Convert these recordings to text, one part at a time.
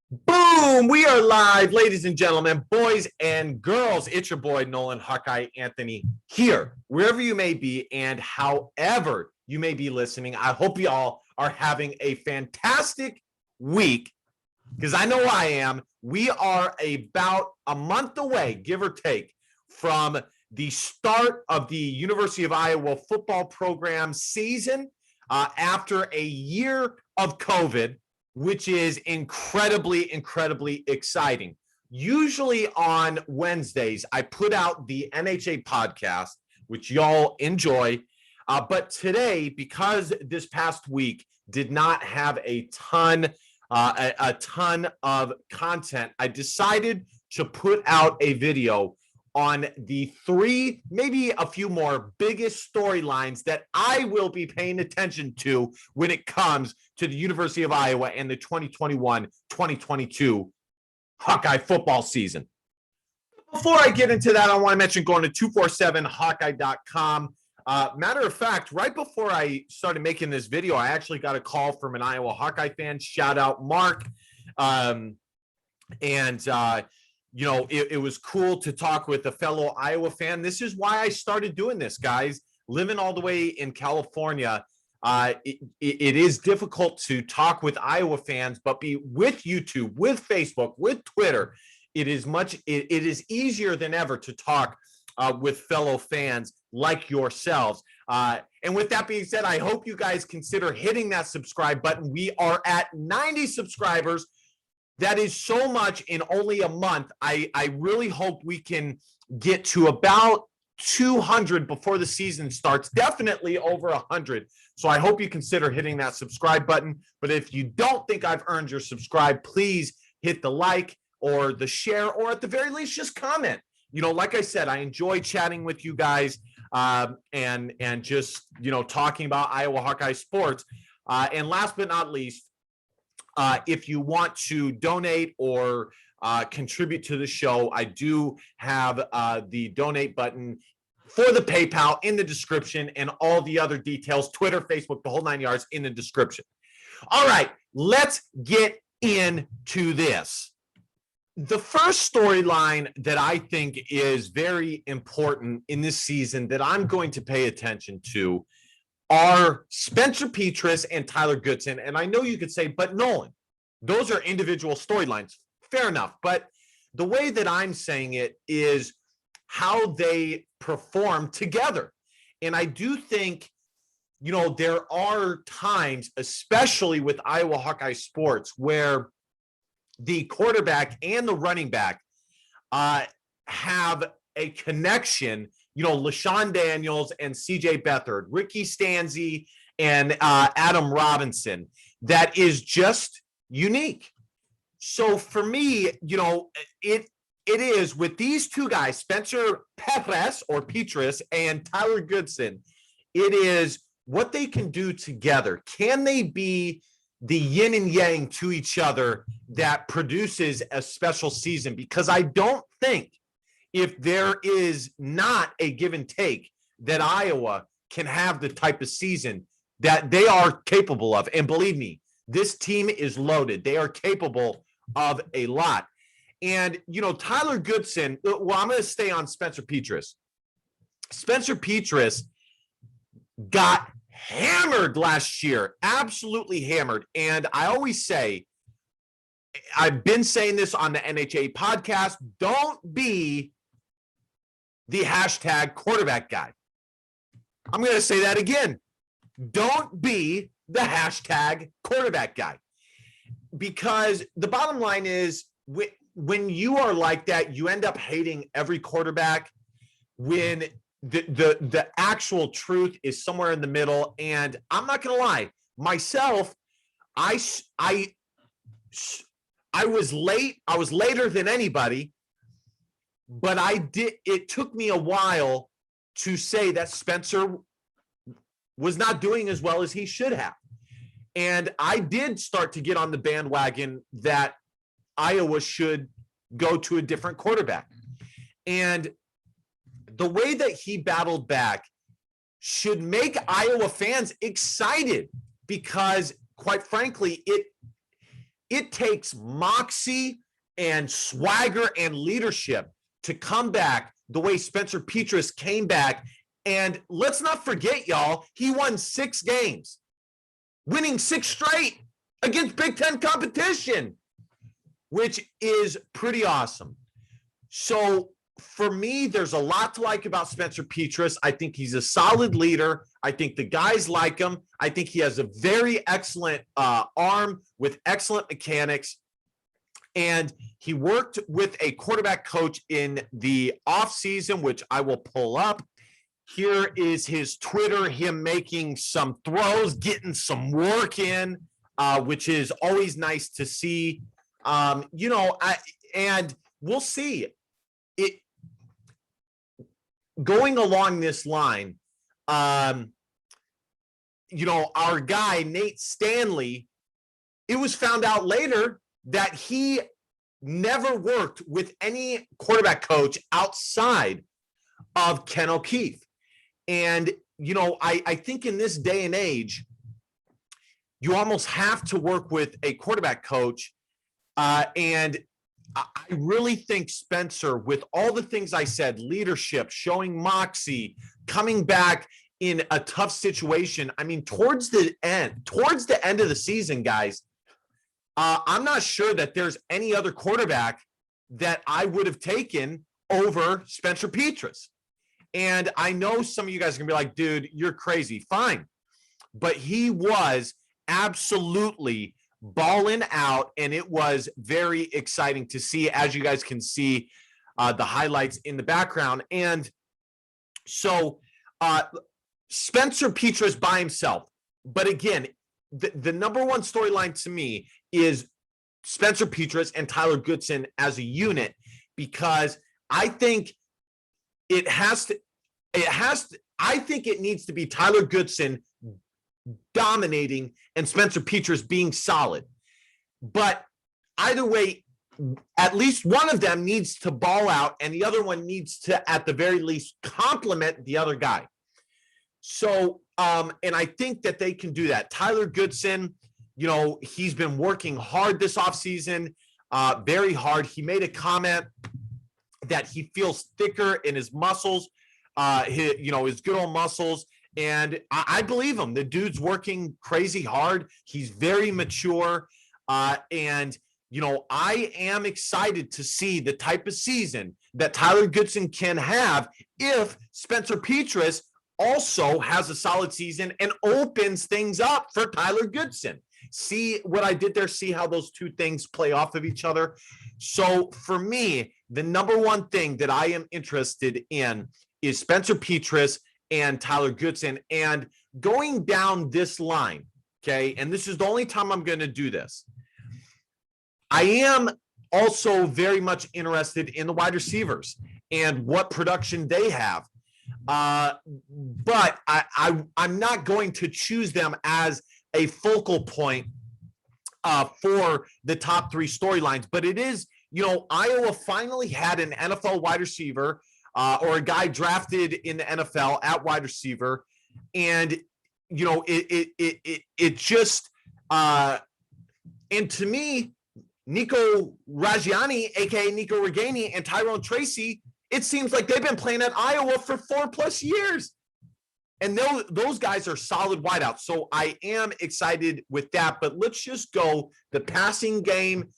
Boom! We are live, ladies and gentlemen, boys and girls. It's your boy, Nolan Hawkeye Anthony, here, wherever you may be, and however you may be listening. I hope y'all are having a fantastic week, because I know I am. We are about a month away, give or take, from the start of the University of Iowa football program season after a year of COVID, which is incredibly exciting. Usually on Wednesdays, I put out the NHA podcast, which y'all enjoy. But today, because this past week did not have a ton of content, I decided to put out a video on the three, maybe a few more, biggest storylines that I will be paying attention to when it comes to the University of Iowa and the 2021-2022 Hawkeye football season. Before I get into that, I want to mention going to 247hawkeye.com. Matter of fact, right before I started making this video, I actually got a call from an Iowa Hawkeye fan. Shout out, Mark. It was cool to talk with a fellow Iowa fan. This is why I started doing this, guys. Living all the way in California, it is difficult to talk with Iowa fans, but with YouTube, with Facebook, with Twitter, it is easier than ever to talk with fellow fans like yourselves. And with that being said, I hope you guys consider hitting that subscribe button. We are at 90 subscribers. That is so much in only a month. I really hope we can get to about 200 before the season starts, definitely over 100. So I hope you consider hitting that subscribe button. But if you don't think I've earned your subscribe, please hit the like or the share, or at the very least, just comment. Like I said, I enjoy chatting with you guys and just, talking about Iowa Hawkeye sports. And last but not least, if you want to donate or contribute to the show, I do have the donate button for the PayPal in the description, and all the other details, Twitter, Facebook, the whole 9 yards, in the description. All right, let's get into this. The first storyline that I think is very important in this season that I'm going to pay attention to are Spencer Petras and Tyler Goodson. And I know you could say, but Nolan, those are individual storylines. Fair enough. But the way that I'm saying it is how they perform together. And I do think, there are times, especially with Iowa Hawkeye sports, where the quarterback and the running back have a connection. LaShawn Daniels and CJ Beathard, Ricky Stanzi and Adam Robinson, that is just unique. So for me, it is with these two guys, Spencer Petras and Tyler Goodson, it is what they can do together. Can they be the yin and yang to each other that produces a special season? Because I don't think, if there is not a give and take, that Iowa can have the type of season that they are capable of. And believe me, this team is loaded. They are capable of a lot. And, Tyler Goodson, well, I'm going to stay on Spencer Petras. Spencer Petras got hammered last year, absolutely hammered. And I always say, I've been saying this on the NHA podcast, don't be the hashtag quarterback guy. I'm going to say that again. Don't be the hashtag quarterback guy. Because the bottom line is, when you are like that, you end up hating every quarterback, when the actual truth is somewhere in the middle. And I'm not going to lie, myself, I was late. I was later than anybody, but it took me a while to say that Spencer was not doing as well as he should have. And I did start to get on the bandwagon that Iowa should go to a different quarterback. And the way that he battled back should make Iowa fans excited, because quite frankly, it takes moxie and swagger and leadership to come back the way Spencer Petras came back. And let's not forget, y'all, he won 6 games, winning 6 straight against Big Ten competition, which is pretty awesome. So for me, there's a lot to like about Spencer Petras. I think he's a solid leader. I think the guys like him. I think he has a very excellent arm with excellent mechanics. And he worked with a quarterback coach in the offseason, which I will pull up. Here is his Twitter, him making some throws, getting some work in, which is always nice to see. And we'll see. It going along this line, our guy, Nate Stanley, it was found out later that he never worked with any quarterback coach outside of Ken O'Keefe. And, I think in this day and age, you almost have to work with a quarterback coach. And I really think Spencer, with all the things I said, leadership, showing moxie, coming back in a tough situation. I mean, towards the end of the season, guys, I'm not sure that there's any other quarterback that I would have taken over Spencer Petras. And I know some of you guys are going to be like, dude, you're crazy. Fine. But he was absolutely balling out, and it was very exciting to see, as you guys can see the highlights in the background. And so Spencer Petras by himself. But again, the number one storyline to me is Spencer Petras and Tyler Goodson as a unit, because I think I think it needs to be Tyler Goodson dominating and Spencer Petras being solid. But either way, at least one of them needs to ball out, and the other one needs to, at the very least, complement the other guy. So, and I think that they can do that. Tyler Goodson, he's been working hard this offseason, very hard. He made a comment that he feels thicker in his muscles, his good old muscles. And I believe him. The dude's working crazy hard. He's very mature. And I am excited to see the type of season that Tyler Goodson can have if Spencer Petras also has a solid season and opens things up for Tyler Goodson. See what I did there? See how those two things play off of each other? So for me, the number one thing that I am interested in is Spencer Petras and Tyler Goodson. And going down this line, okay, and this is the only time I'm going to do this, I am also very much interested in the wide receivers and what production they have. But I'm not going to choose them as a focal point for the top 3 storylines. But it is, Iowa finally had an NFL wide receiver or a guy drafted in the NFL at wide receiver. And, it just, and to me, Nico Raggiani, aka Nico Reganey, and Tyrone Tracy, it seems like they've been playing at Iowa for 4+ years. And those guys are solid wideouts. So I am excited with that. But let's just go the passing game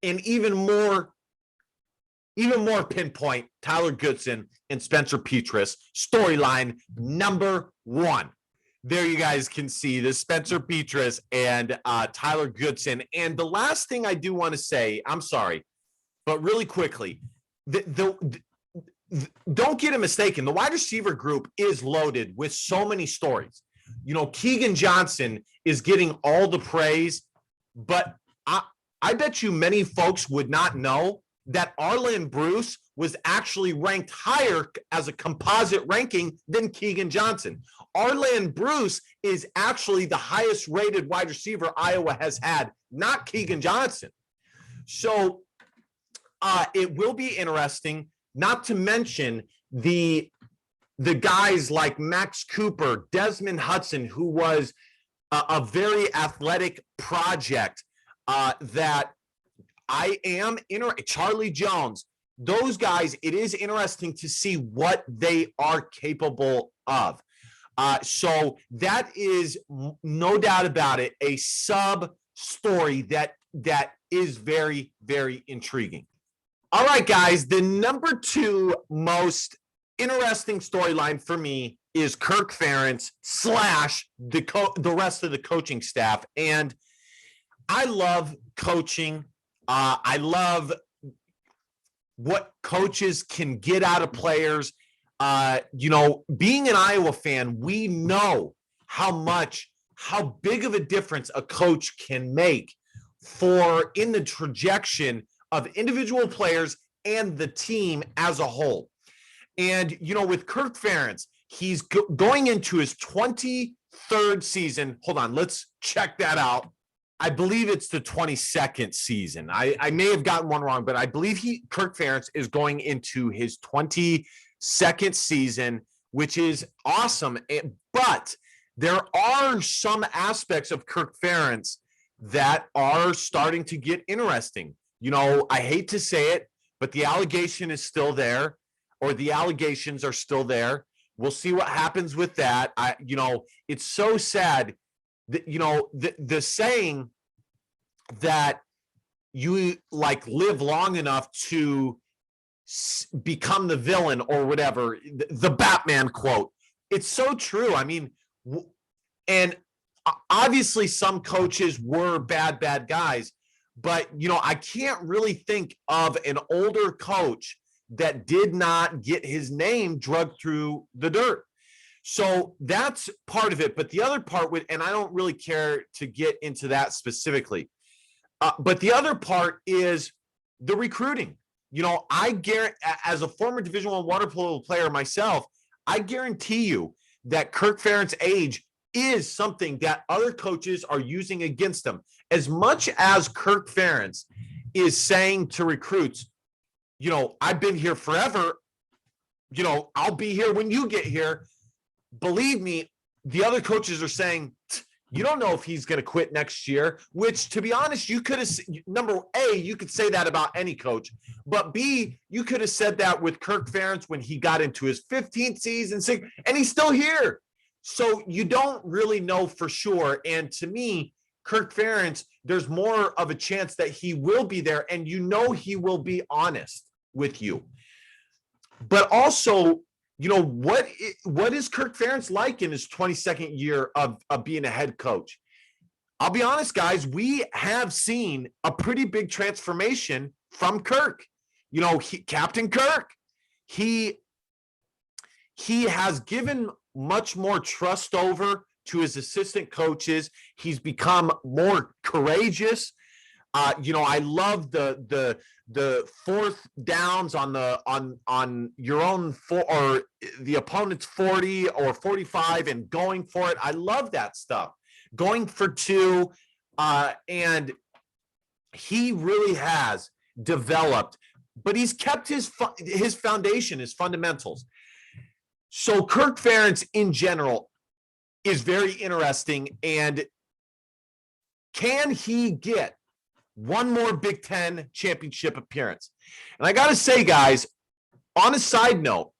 and even more pinpoint Tyler Goodson and Spencer Petras storyline number 1. There you guys can see the Spencer Petras and Tyler Goodson. And the last thing I do want to say, I'm sorry, but really quickly, don't get it mistaken. The wide receiver group is loaded with so many stories. Keegan Johnson is getting all the praise, but I bet you many folks would not know that Arlen Bruce was actually ranked higher as a composite ranking than Keegan Johnson. Arlen Bruce is actually the highest rated wide receiver Iowa has had, not Keegan Johnson. So it will be interesting, not to mention the guys like Max Cooper, Desmond Hudson, who was a very athletic project that I am Charlie Jones, those guys, it is interesting to see what they are capable of. So that is no doubt about it, a sub story that is very, very intriguing. All right, guys, the number 2 most interesting storyline for me is Kirk Ferentz / the rest of the coaching staff. And I love coaching. I love what coaches can get out of players. Being an Iowa fan, we know how big of a difference a coach can make in the trajectory of individual players and the team as a whole. And, with Kirk Ferentz, he's going into his 23rd season. Hold on, let's check that out. I believe it's the 22nd season. I may have gotten one wrong, but I believe Kirk Ferentz is going into his 22nd season, which is awesome. But there are some aspects of Kirk Ferentz that are starting to get interesting. I hate to say it, but the allegation is still there, or the allegations are still there. We'll see what happens with that. It's so sad that, the saying that you live long enough to become the villain or whatever, the Batman quote. It's so true. I mean, and obviously some coaches were bad guys, but, I can't really think of an older coach that did not get his name dragged through the dirt. So that's part of it. But the other part and I don't really care to get into that specifically, but the other part is the recruiting. I guarantee, as a former Division I water polo player myself, I guarantee you that Kirk Ferentz's age is something that other coaches are using against him. As much as Kirk Ferentz is saying to recruits, I've been here forever, I'll be here when you get here. Believe me, the other coaches are saying, you don't know if he's going to quit next year, which, to be honest, you could have, number A, you could say that about any coach, but B, you could have said that with Kirk Ferentz when he got into his 15th season, and he's still here. So you don't really know for sure. And to me, Kirk Ferentz, there's more of a chance that he will be there, and he will be honest with you. But also, what is Kirk Ferentz like in his 22nd year of being a head coach? I'll be honest, guys, we have seen a pretty big transformation from Kirk. Captain Kirk, he has given much more trust over to his assistant coaches. He's become more courageous. I love the fourth downs on your own or the opponent's 40 or 45 and going for it. I love that stuff. Going for 2, and he really has developed, but he's kept his foundation, his fundamentals. So Kirk Ferentz in general is very interesting. And can he get one more Big Ten championship appearance? And I got to say, guys, on a side note,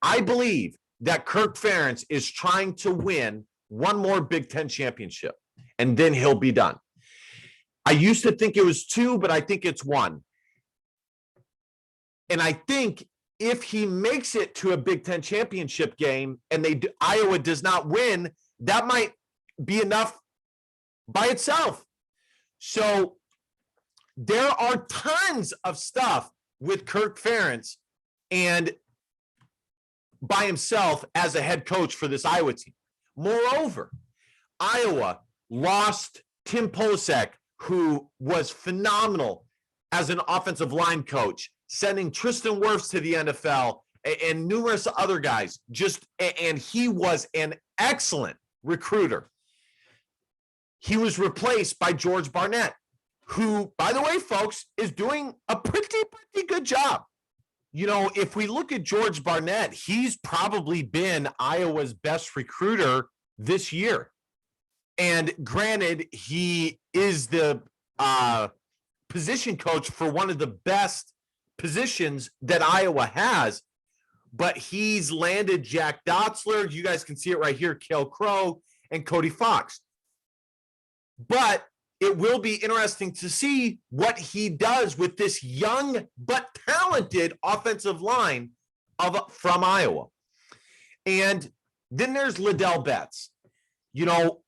I believe that Kirk Ferentz is trying to win one more Big Ten championship, and then he'll be done. I used to think it was 2, but I think it's 1. And I think if he makes it to a Big Ten championship game and Iowa does not win, that might be enough by itself. So there are tons of stuff with Kirk Ferentz and by himself as a head coach for this Iowa team. Moreover, Iowa lost Tim Posek, who was phenomenal as an offensive line coach, sending Tristan Wirfs to the NFL and numerous other guys. And he was an excellent recruiter. He was replaced by George Barnett, who, by the way, folks, is doing a pretty good job. If we look at George Barnett, he's probably been Iowa's best recruiter this year. And granted, he is the position coach for one of the best positions that Iowa has. But he's landed Jack Dotzler. You guys can see it right here, Cale Crow and Cody Fox. But it will be interesting to see what he does with this young but talented offensive line from Iowa. And then there's Liddell Betts. You know,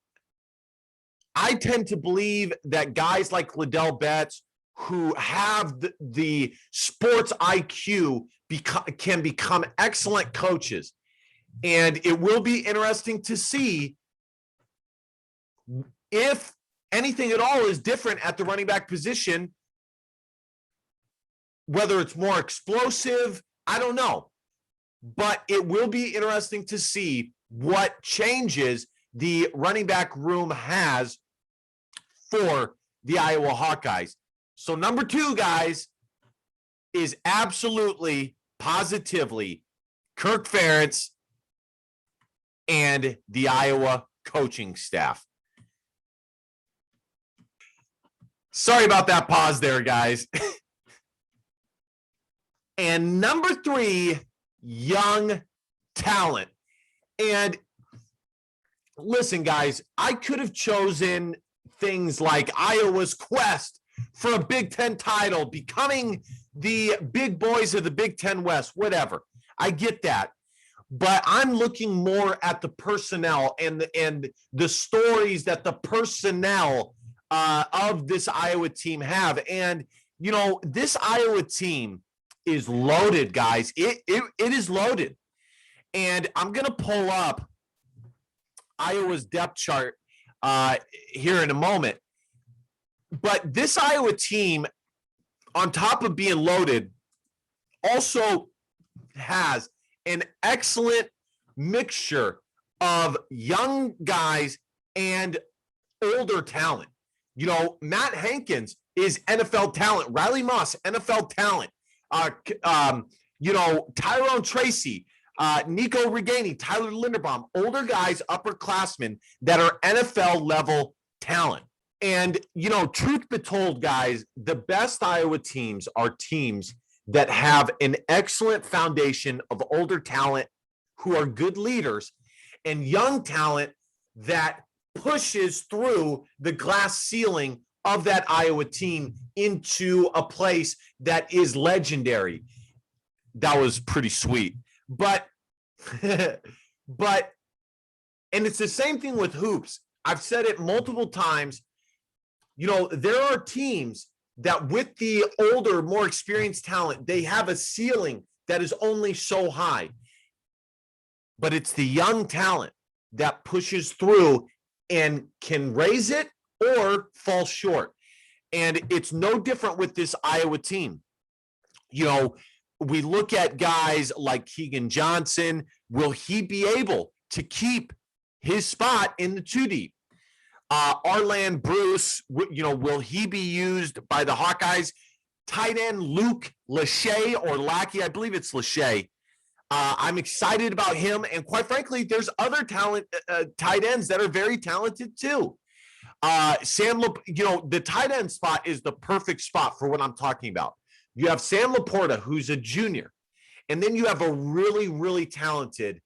I tend to believe that guys like Liddell Betts who have the sports IQ can become excellent coaches. And it will be interesting to see if anything at all is different at the running back position, whether it's more explosive, I don't know. But it will be interesting to see what changes the running back room has for the Iowa Hawkeyes. So number 2, guys, is absolutely, positively Kirk Ferentz and the Iowa coaching staff. Sorry about that pause there, guys. And number 3, young talent. And listen, guys, I could have chosen things like Iowa's quest for a Big Ten title, becoming the big boys of the Big Ten West, whatever. I get that. But I'm looking more at the personnel and the stories that the personnel of this Iowa team have. And, you know, this Iowa team is loaded, guys. It is loaded. And I'm going to pull up Iowa's depth chart here in a moment. But this Iowa team, on top of being loaded, also has an excellent mixture of young guys and older talent. You know, Matt Hankins is NFL talent. Riley Moss, NFL talent. You know, Tyrone Tracy, Nico Reganey, Tyler Linderbaum, older guys, upperclassmen that are NFL level talent. And, you know, truth be told, guys, the best Iowa teams are teams that have an excellent foundation of older talent who are good leaders and young talent that pushes through the glass ceiling of that Iowa team into a place that is legendary. That was pretty sweet. But and it's the same thing with hoops. I've said it multiple times. You know, there are teams that with the older, more experienced talent, they have a ceiling that is only so high. But it's the young talent that pushes through and can raise it or fall short. And it's no different with this Iowa team. You know, we look at guys like Keegan Johnson. Will he be able to keep his spot in the 2 deep? Arland Bruce, you know, will he be used by the Hawkeyes? Tight end Luke Lachey or Lackey, I believe it's Lachey. I'm excited about him. And quite frankly, there's other talent tight ends that are very talented too. You know, the tight end spot is the perfect spot for what I'm talking about. You have Sam Laporta, who's a junior. And then you have a really, really talented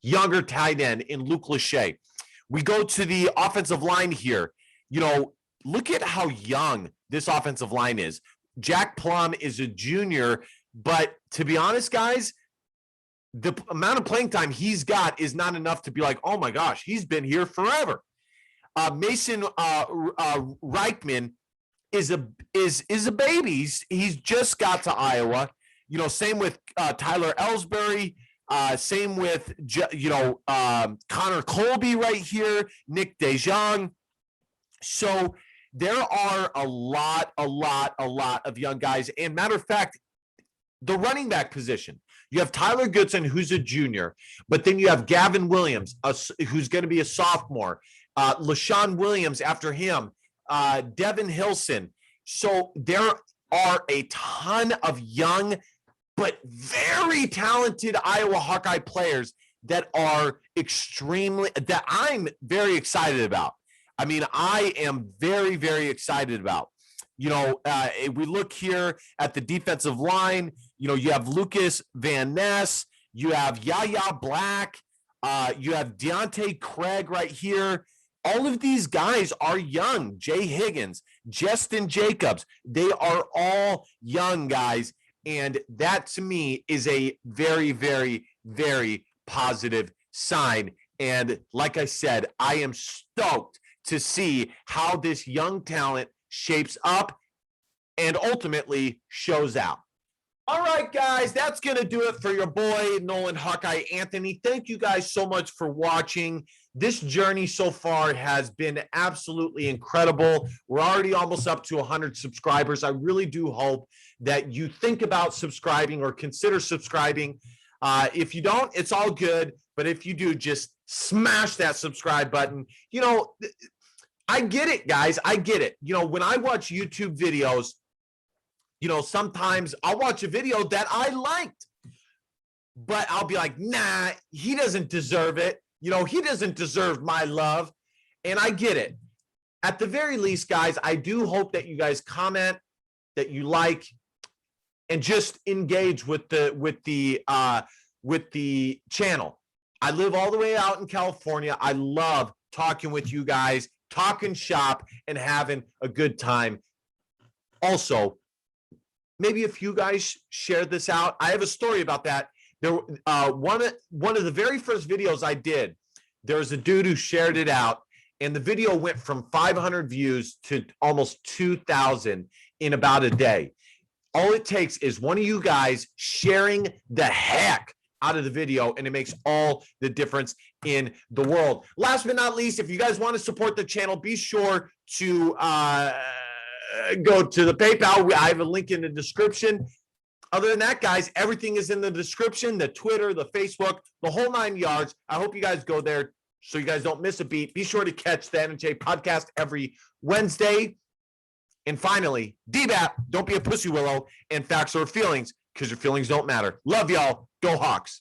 younger tight end in Luke Lachey. We go to the offensive line here. You know, look at how young this offensive line is. Jack Plum is a junior, but to be honest, guys, the amount of playing time he's got is not enough to be like, oh my gosh, he's been here forever. Mason Reichman is a baby. He's just got to Iowa. You know, same with Tyler Ellsbury. Same with, you know, Connor Colby right here, Nick DeJong. So there are a lot of young guys. And matter of fact, the running back position, you have Tyler Goodson, who's a junior, but then you have Gavin Williams, who's going to be a sophomore, LaShawn Williams after him, Devin Hilson. So there are a ton of young but very talented Iowa Hawkeye players that are that I'm very excited about. I mean, I am very, very excited about. We look here at the defensive line. You have Lucas Van Ness, you have Yaya Black, you have Deontay Craig right here. All of these guys are young. Jay Higgins, Justin Jacobs, they are all young guys. And that to me is a very, very, very positive sign. And like I said, I am stoked to see how this young talent shapes up and ultimately shows out. All right, guys, that's going to do it for your boy, Nolan Hawkeye Anthony. Thank you guys so much for watching. This journey so far has been absolutely incredible. We're already almost up to 100 subscribers. I really do hope that you think about subscribing or consider subscribing. If you don't, it's all good. But if you do, just smash that subscribe button. I get it, guys. I get it. When I watch YouTube videos, sometimes I'll watch a video that I liked, but I'll be like, nah, he doesn't deserve it. He doesn't deserve my love. And I get it. At the very least, guys, I do hope that you guys comment, that you like, and just engage with the channel. I live all the way out in California. I love talking with you guys, talking shop, and having a good time. Also, maybe if you guys share this out, I have a story about that. There, one of the very first videos I did, there was a dude who shared it out, and the video went from 500 views to almost 2,000 in about a day. All it takes is one of you guys sharing the heck out of the video, and it makes all the difference in the world. Last but not least, if you guys want to support the channel, be sure to go to the PayPal. I have a link in the description. Other than that, guys, everything is in the description, the Twitter, the Facebook, the whole 9 yards. I hope you guys go there so you guys don't miss a beat. Be sure to catch the NJ podcast every Wednesday. And finally, DBAP, don't be a pussy willow, and facts or feelings, because your feelings don't matter. Love y'all. Go Hawks.